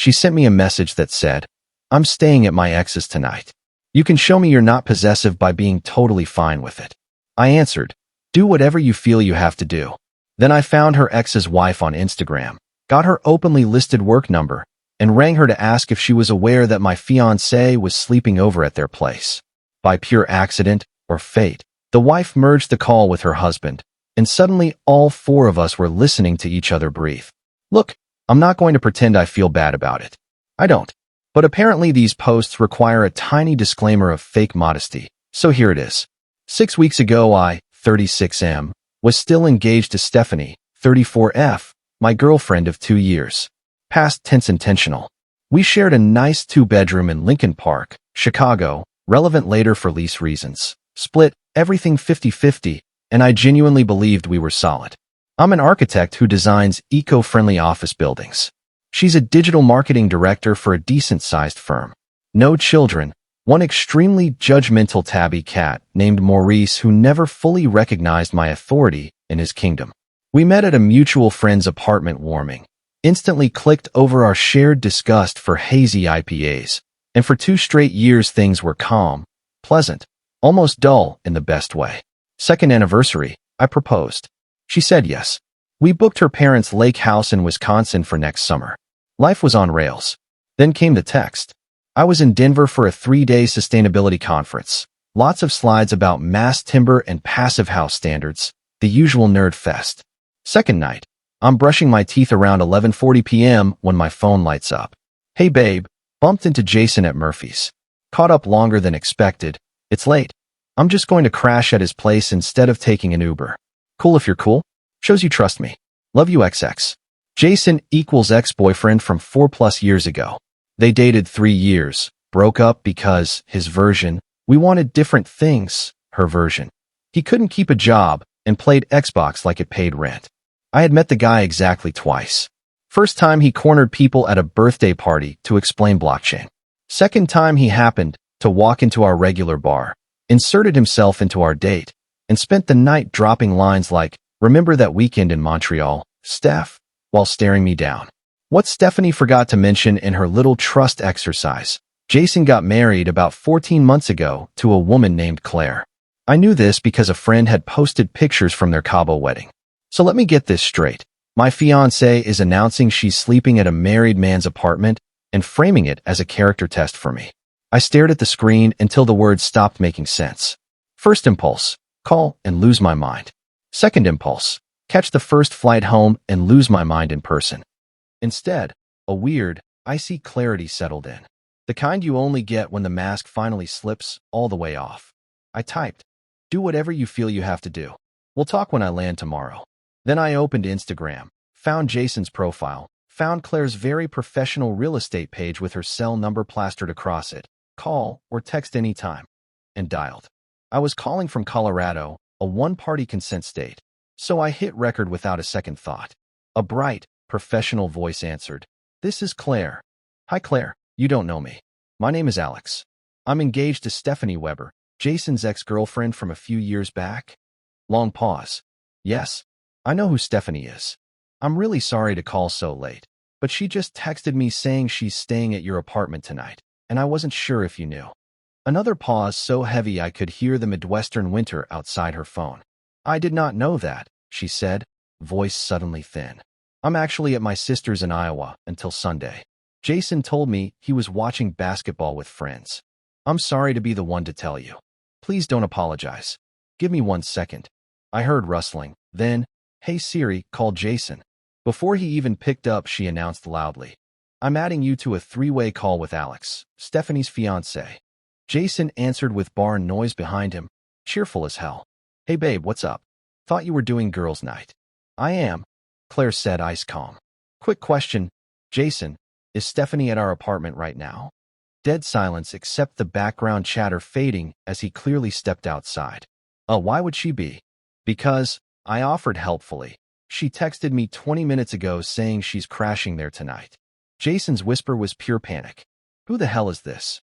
She sent me a message that said, "I'm staying at my ex's tonight. You can show me you're not possessive by being totally fine with it." I answered, "Do whatever you feel you have to do." Then I found her ex's wife on Instagram, got her openly listed work number, and rang her to ask if she was aware that my fiancé was sleeping over at their place. By pure accident or fate, the wife merged the call with her husband, and suddenly all four of us were listening to each other breathe. Look, I'm not going to pretend I feel bad about it. I don't. But apparently these posts require a tiny disclaimer of fake modesty, so here it is. 6 weeks ago I, 36M, was still engaged to Stephanie, 34F, my girlfriend of 2 years. Past tense intentional. We shared a nice 2-bedroom in Lincoln Park, Chicago, relevant later for lease reasons. Split, everything 50-50, and I genuinely believed we were solid. I'm an architect who designs eco-friendly office buildings. She's a digital marketing director for a decent-sized firm. No children, one extremely judgmental tabby cat named Maurice who never fully recognized my authority in his kingdom. We met at a mutual friend's apartment warming, instantly clicked over our shared disgust for hazy IPAs, and for 2 straight years things were calm, pleasant, almost dull in the best way. Second anniversary, I proposed. She said yes. We booked her parents' lake house in Wisconsin for next summer. Life was on rails. Then came the text. I was in Denver for a 3-day sustainability conference. Lots of slides about mass timber and passive house standards, the usual nerd fest. Second night, I'm brushing my teeth around 11:40 p.m. when my phone lights up. "Hey babe, bumped into Jason at Murphy's. Caught up longer than expected. It's late. I'm just going to crash at his place instead of taking an Uber. Cool if you're cool? Shows you trust me. Love you XX." Jason equals ex-boyfriend from 4+ years ago. They dated 3 years, broke up because, his version, we wanted different things, her version. He couldn't keep a job and played Xbox like it paid rent. I had met the guy exactly twice. First time he cornered people at a birthday party to explain blockchain. Second time he happened to walk into our regular bar, inserted himself into our date, and spent the night dropping lines like, "Remember that weekend in Montreal, Steph?" while staring me down. What Stephanie forgot to mention in her little trust exercise, Jason got married about 14 months ago to a woman named Claire. I knew this because a friend had posted pictures from their Cabo wedding. So let me get this straight. My fiancée is announcing she's sleeping at a married man's apartment and framing it as a character test for me. I stared at the screen until the words stopped making sense. First impulse, call and lose my mind. Second impulse, catch the first flight home and lose my mind in person. Instead, a weird, icy clarity settled in. The kind you only get when the mask finally slips all the way off. I typed, "Do whatever you feel you have to do. We'll talk when I land tomorrow." Then I opened Instagram, found Jason's profile, found Claire's very professional real estate page with her cell number plastered across it, call or text anytime, and dialed. I was calling from Colorado, a one-party consent state, so I hit record without a second thought. A bright, professional voice answered, "This is Claire." "Hi Claire, you don't know me. My name is Alex. I'm engaged to Stephanie Weber, Jason's ex-girlfriend from a few years back." Long pause. "Yes, I know who Stephanie is. I'm really sorry to call so late, but she just texted me saying she's staying at your apartment tonight, and I wasn't sure if you knew." Another pause so heavy I could hear the Midwestern winter outside her phone. "I did not know that," she said, voice suddenly thin. "I'm actually at my sister's in Iowa until Sunday. Jason told me he was watching basketball with friends. I'm sorry to be the one to tell you. Please don't apologize. Give me 1 second." I heard rustling, then, "Hey Siri, call Jason." Before he even picked up, she announced loudly, "I'm adding you to a 3-way call with Alex, Stephanie's fiancé." Jason answered with barn noise behind him, cheerful as hell. "Hey babe, what's up? Thought you were doing girls' night." "I am," Claire said ice calm. "Quick question, Jason, is Stephanie at our apartment right now?" Dead silence except the background chatter fading as he clearly stepped outside. Why would she be?" "Because," I offered helpfully, "she texted me 20 minutes ago saying she's crashing there tonight." Jason's whisper was pure panic. "Who the hell is this?"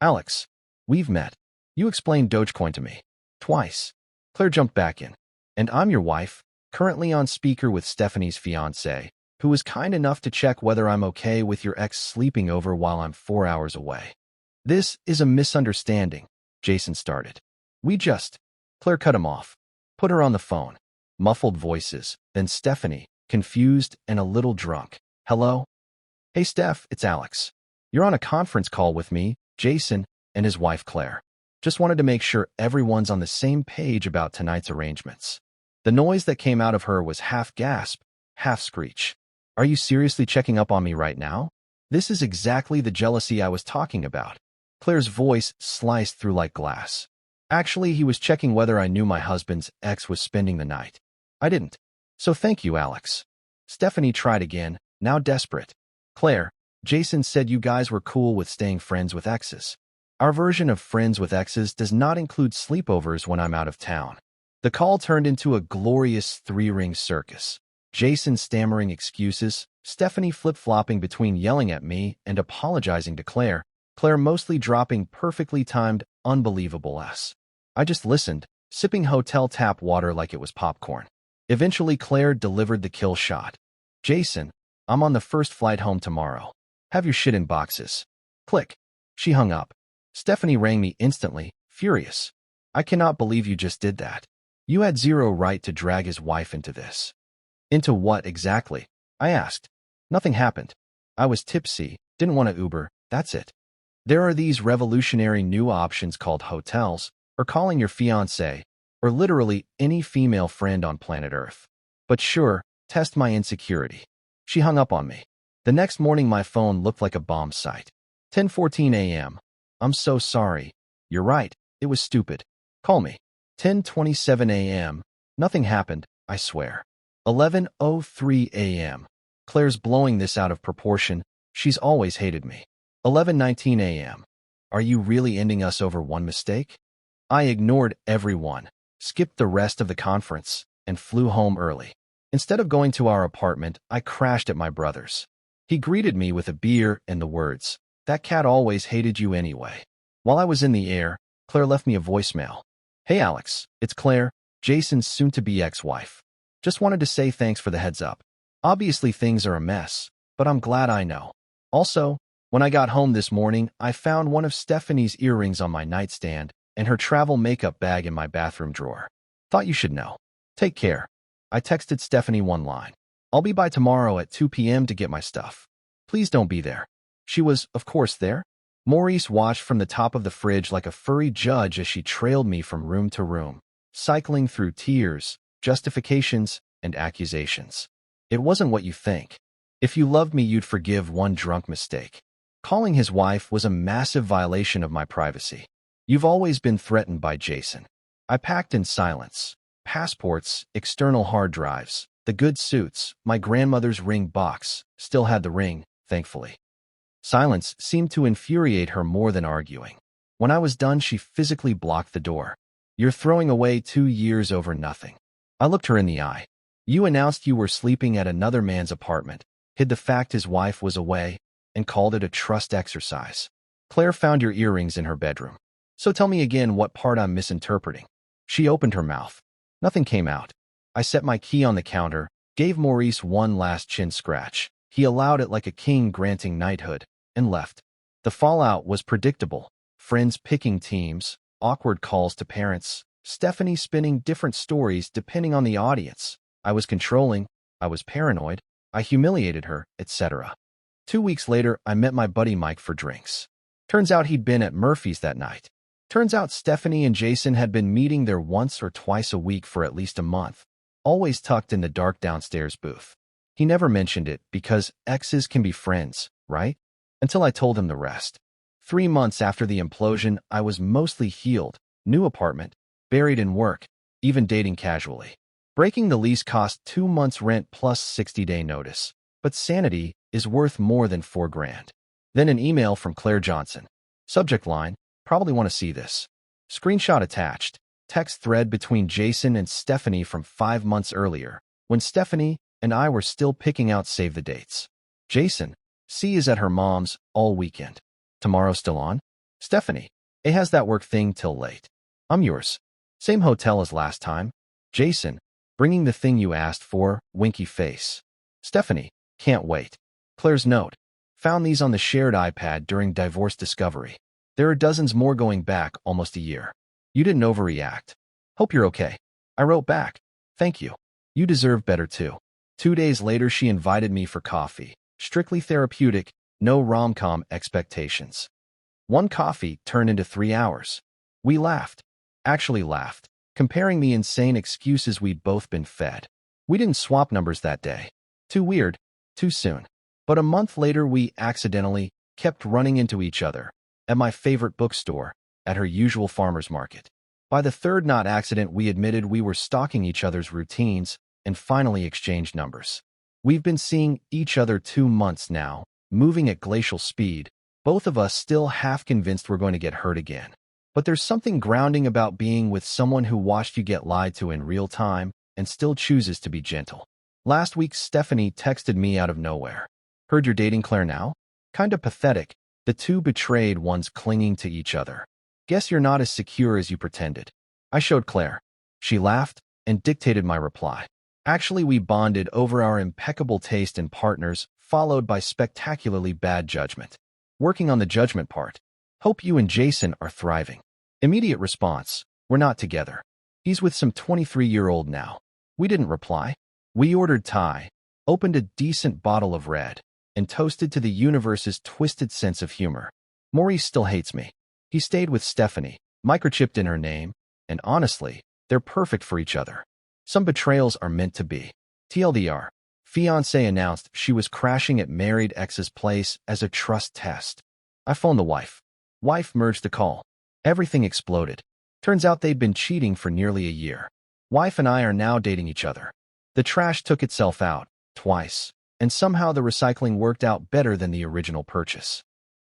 "Alex, we've met. You explained Dogecoin to me. Twice." Claire jumped back in. "And I'm your wife, currently on speaker with Stephanie's fiancé, who was kind enough to check whether I'm okay with your ex sleeping over while I'm 4 hours away. This is a misunderstanding, Jason started. Claire cut him off. Put her on the phone. Muffled voices, then Stephanie, confused and a little drunk. Hello? Hey Steph, it's Alex. You're on a conference call with me, Jason, and his wife Claire. Just wanted to make sure everyone's on the same page about tonight's arrangements. The noise that came out of her was half gasp, half screech. Are you seriously checking up on me right now? This is exactly the jealousy I was talking about. Claire's voice sliced through like glass. Actually, he was checking whether I knew my husband's ex was spending the night. I didn't. So thank you, Alex. Stephanie tried again, now desperate. Claire, Jason said you guys were cool with staying friends with exes. Our version of friends with exes does not include sleepovers when I'm out of town. The call turned into a glorious three-ring circus. Jason stammering excuses, Stephanie flip-flopping between yelling at me and apologizing to Claire, Claire mostly dropping perfectly timed, unbelievable S. I just listened, sipping hotel tap water like it was popcorn. Eventually, Claire delivered the kill shot. Jason, I'm on the first flight home tomorrow. Have your shit in boxes. Click. She hung up. Stephanie rang me instantly, furious. I cannot believe you just did that. You had zero right to drag his wife into this. Into what exactly? I asked. Nothing happened. I was tipsy, didn't want to Uber, that's it. There are these revolutionary new options called hotels, or calling your fiancé, or literally any female friend on planet Earth. But sure, test my insecurity. She hung up on me. The next morning my phone looked like a bomb site. 10:14 a.m. I'm so sorry. You're right, it was stupid. Call me. 10:27 a.m. Nothing happened, I swear. 11:03 a.m. Claire's blowing this out of proportion. She's always hated me. 11:19 a.m. Are you really ending us over one mistake? I ignored everyone, skipped the rest of the conference, and flew home early. Instead of going to our apartment, I crashed at my brother's. He greeted me with a beer and the words, "That cat always hated you anyway." While I was in the air, Claire left me a voicemail. Hey Alex, it's Claire, Jason's soon-to-be ex-wife. Just wanted to say thanks for the heads up. Obviously things are a mess, but I'm glad I know. Also, when I got home this morning, I found one of Stephanie's earrings on my nightstand and her travel makeup bag in my bathroom drawer. Thought you should know. Take care. I texted Stephanie one line. I'll be by tomorrow at 2 p.m. to get my stuff. Please don't be there. She was, of course, there. Maurice watched from the top of the fridge like a furry judge as she trailed me from room to room, cycling through tears, justifications, and accusations. It wasn't what you think. If you loved me, you'd forgive one drunk mistake. Calling his wife was a massive violation of my privacy. You've always been threatened by Jason. I packed in silence. Passports, external hard drives, the good suits, my grandmother's ring box, still had the ring, thankfully. Silence seemed to infuriate her more than arguing. When I was done, she physically blocked the door. You're throwing away 2 years over nothing. I looked her in the eye. You announced you were sleeping at another man's apartment, hid the fact his wife was away, and called it a trust exercise. Claire found your earrings in her bedroom. So tell me again what part I'm misinterpreting. She opened her mouth. Nothing came out. I set my key on the counter, gave Maurice one last chin scratch. He allowed it like a king granting knighthood, and left. The fallout was predictable. Friends picking teams, awkward calls to parents, Stephanie spinning different stories depending on the audience. I was controlling, I was paranoid, I humiliated her, etc. 2 weeks later, I met my buddy Mike for drinks. Turns out he'd been at Murphy's that night. Turns out Stephanie and Jason had been meeting there once or twice a week for at least a month, always tucked in the dark downstairs booth. He never mentioned it because exes can be friends, right? Until I told him the rest. 3 months after the implosion, I was mostly healed, new apartment, buried in work, even dating casually. Breaking the lease cost 2 months rent plus 60-day notice. But sanity is worth more than $4,000. Then an email from Claire Johnson. Subject line, probably want to see this. Screenshot attached. Text thread between Jason and Stephanie from 5 months earlier, when Stephanie and I were still picking out save the dates. Jason, C is at her mom's all weekend. Tomorrow still on? Stephanie, A has that work thing till late. I'm yours. Same hotel as last time. Jason, bringing the thing you asked for, winky face. Stephanie, Can't wait. Claire's note. Found these on the shared iPad during divorce discovery. There are dozens more going back almost a year. You didn't overreact. Hope you're okay. I wrote back. Thank you. You deserve better too. 2 days later, she invited me for coffee. Strictly therapeutic, no rom-com expectations. One coffee turned into 3 hours. We laughed. Actually laughed, comparing the insane excuses we'd both been fed. We didn't swap numbers that day. Too weird, too soon. But a month later, we accidentally kept running into each other at my favorite bookstore, at her usual farmer's market. By the third not accident, we admitted we were stalking each other's routines and finally exchanged numbers. We've been seeing each other 2 months now, moving at glacial speed, both of us still half convinced we're going to get hurt again. But there's something grounding about being with someone who watched you get lied to in real time and still chooses to be gentle. Last week, Stephanie texted me out of nowhere. Heard you're dating Claire now? Kinda pathetic, the two betrayed ones clinging to each other. Guess you're not as secure as you pretended. I showed Claire. She laughed and dictated my reply. Actually, we bonded over our impeccable taste in partners, followed by spectacularly bad judgment. Working on the judgment part. Hope you and Jason are thriving. Immediate response. We're not together. He's with some 23-year-old now. We didn't reply. We ordered Thai, opened a decent bottle of red, and toasted to the universe's twisted sense of humor. Maurice still hates me. He stayed with Stephanie, microchipped in her name, and honestly, they're perfect for each other. Some betrayals are meant to be. TLDR. Fiancé announced she was crashing at married ex's place as a trust test. I phoned the wife. Wife merged the call. Everything exploded. Turns out they'd been cheating for nearly a year. Wife and I are now dating each other. The trash took itself out, twice, and somehow the recycling worked out better than the original purchase.